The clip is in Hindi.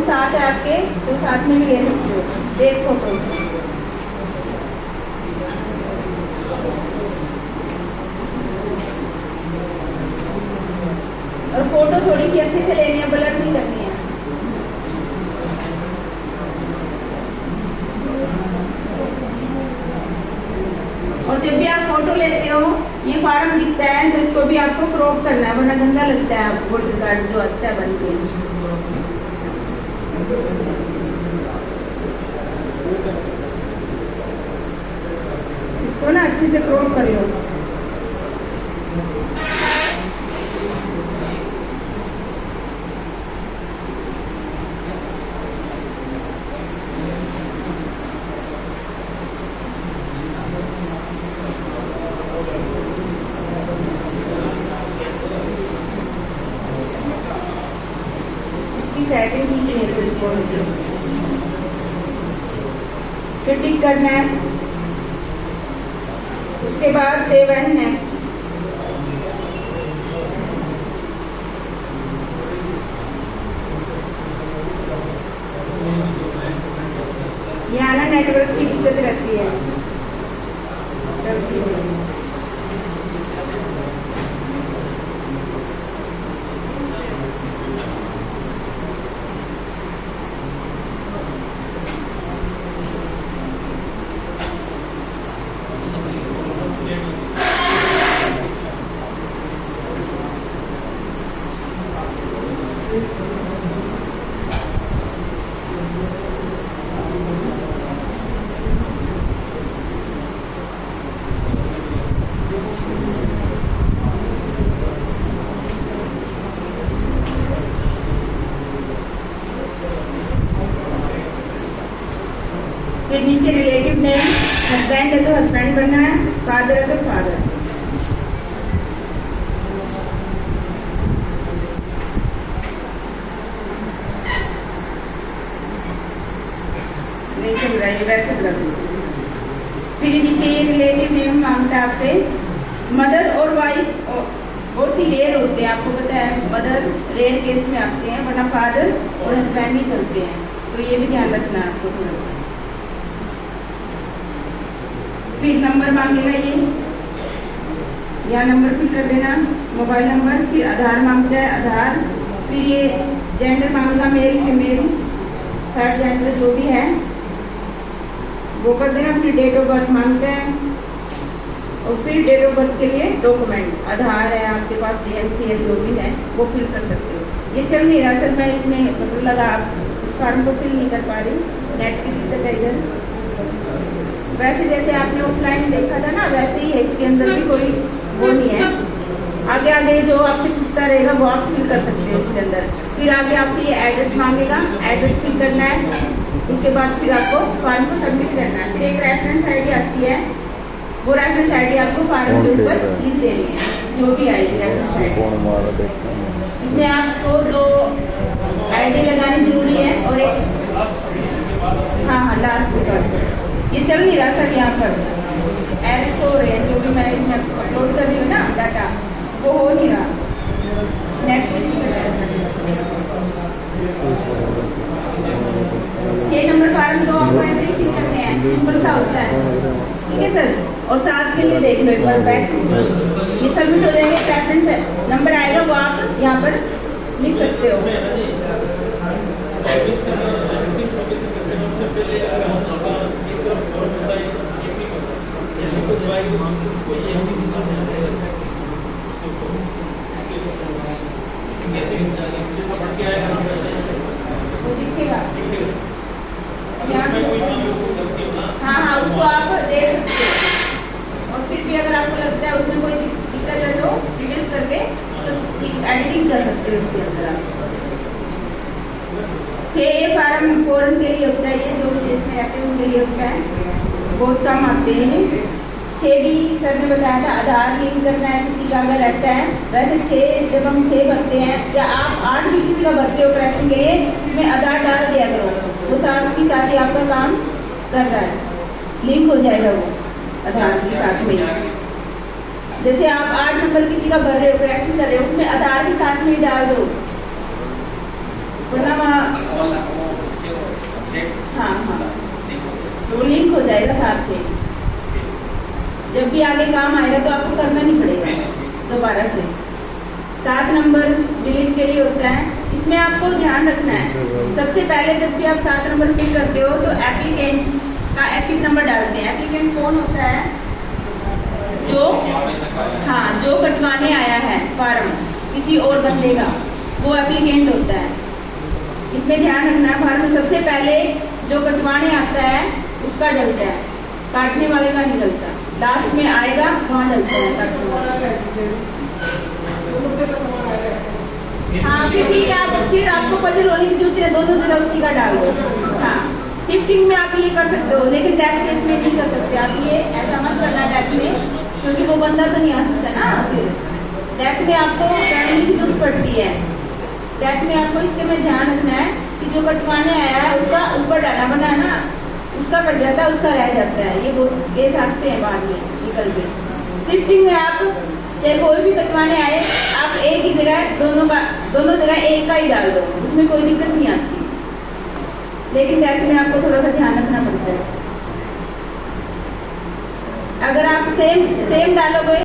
साथ है आपके तो साथ में भी ले सकते हो एक फोटो। और फोटो थोड़ी सी अच्छे से लेनी है, ब्लर नहीं करनी है। और जब भी आप फोटो लेते हो ये फॉर्म दिखता है तो इसको भी आपको क्रॉप करना है, वरना गंदा लगता है आपको वोटर कार्ड जो आता है बन के। इसको ना अच्छे से क्रॉप कर लो। सेटिंग की है तो इसको फिर टिक करना है। उसके बाद सेव एंड नेक्स्ट। यहाँ ना नेटवर्क की दिक्कत रहती है। फिर नीचे रिलेटिव नेम, हस्बैंड है तो हस्बैंड बनना है, फादर है तो फादर। नहीं चल रहा है वैसे कर दो। फिर नीचे ये रिलेटिव नेम मांगता है आपसे। मदर और वाइफ बहुत ही रेयर होते हैं, आपको पता है मदर रेयर केस में आते हैं, वरना फादर और हस्बैंड ही चलते हैं, तो ये भी ध्यान रखना है आपको थोड़ा सा। फिर नंबर मांगेगा ये, यहाँ नंबर फिल कर देना, मोबाइल नंबर। फिर आधार मांगता है, आधार। फिर ये जेंडर मांगेगा, मेल फीमेल थर्ड जेंडर जो भी है वो कर देना। फिर डेट ऑफ बर्थ मांगता है और फिर डेट ऑफ बर्थ के लिए डॉक्यूमेंट, आधार है आपके पास, GNC है जो भी है वो फिल कर सकते हो। ये चल नहीं रहा सर, मैं इसमें मतलब लगा फॉर्म को फिल नहीं कर पा रही, नेट की दिक्कत है इधर। वैसे जैसे आपने ऑफलाइन देखा था ना वैसे ही है, इसके अंदर भी कोई वो नहीं है। आगे आगे जो आपसे पूछता रहेगा वो आप फिल कर सकते हो इसके अंदर। फिर आगे आपसे ये एड्रेस मांगेगा, एड्रेस फिल करना है। उसके बाद फिर आपको फॉर्म को सबमिट करना है। फिर एक रेफरेंस आईडी आती है, वो रेफरेंस आईडी आपको फॉर्म के ऊपर लिख देनी है, जो भी आएगी रेफरेंस आईडी। इसमें आपको 2 आईडी लगानी जरूरी है और एक हाँ लास्ट के बाद। ये चल नहीं रहा सर यहाँ पर एड्स हो रहे हैं, जो भी मैं इसमें अपलोड कर रही हूँ ना डाटा वो हो नहीं रहा। नेट 6 नंबर फॉर्म तो आपको ऐसे ही फिल करने हैं, सिंपल सा होता है, ठीक है सर। और साथ के लिए देख लो एक बार बैठ, ये सबमिट हो जाएंगे। रेफरेंस नंबर आएगा वो आप यहाँ पर लिख सकते हो। दिखेगा हाँ हाँ उसको आप दे सकते हो। और फिर भी अगर आपको लगता है उसमें कोई दिक्कत है तो रिड्यूस करके एडिटिंग कर सकते हो उसके अंदर आप। 6 फार्म फॉरन के लिए होता है, ये जो इसमें एक्टिव के लिए होता है, बहुत कम आते हैं। 6 भी सर ने बताया था, आधार लिंक करना है किसी का अगर रहता है। वैसे 6 जब हम 6 भरते हैं या आप 8 भी किसी का भरते हो करेक्शन के लिए, इसमें आधार डाल दिया करो, वो साथ ही साथ ही आपका काम कर रहा है, लिंक हो जाएगा वो आधार के साथ में। जैसे आप 8 नंबर किसी का भर रहे हो, करेक्शन कर रहे हो, उसमें आधार के साथ में डाल दो, वरना वहाँ हाँ हाँ, वो लिंक हो जाएगा साथ में। जब भी आगे काम आएगा तो आपको करना नहीं पड़ेगा दोबारा से। 7 नंबर डिलीट के लिए होता है। इसमें आपको ध्यान रखना है, सबसे पहले जब भी आप 7 नंबर फिल करते हो तो एप्लीकेंट का एपिक नंबर डालते हैं। एप्लीकेंट कौन होता है? जो कटवाने आया है फार्म किसी और बंदे का, वो एप्लीकेंट होता है। इसमें ध्यान रखना है, फार्म में सबसे पहले जो कटवाने आता है उसका डलता है, काटने वाले का नहीं डलता। लास्ट में आएगा वहाँ डलता है काटने वाला। हाँ फिर ठीक है, फिर आपको पजल होने की जरूरत है, दोनों जगह उसी का डाल दो। हाँ, शिफ्टिंग में आप ये कर सकते हो, लेकिन डेथ केस में नहीं कर सकते आप। ये ऐसा मत करना डेथ में, क्योंकि वो बंदा तो नहीं आ सकता ना। फिर डेथ में आपको फैमिली की जरूरत पड़ती है। डेथ में आपको इसके में ध्यान रखना है कि जो कटवाने आया है उसका ऊपर डाला बना है ना, उसका कट जाता है, उसका रह जाता है। ये बहुत केस आते हैं बाद में निकल के। शिफ्टिंग में आप चाहे कोई भी कटवाने आए, आप एक ही जगह दोनों जगह एक का ही डाल दो, उसमें कोई दिक्कत नहीं आती। लेकिन ऐसे में आपको थोड़ा सा ध्यान रखना पड़ता है। अगर आप सेम डालोगे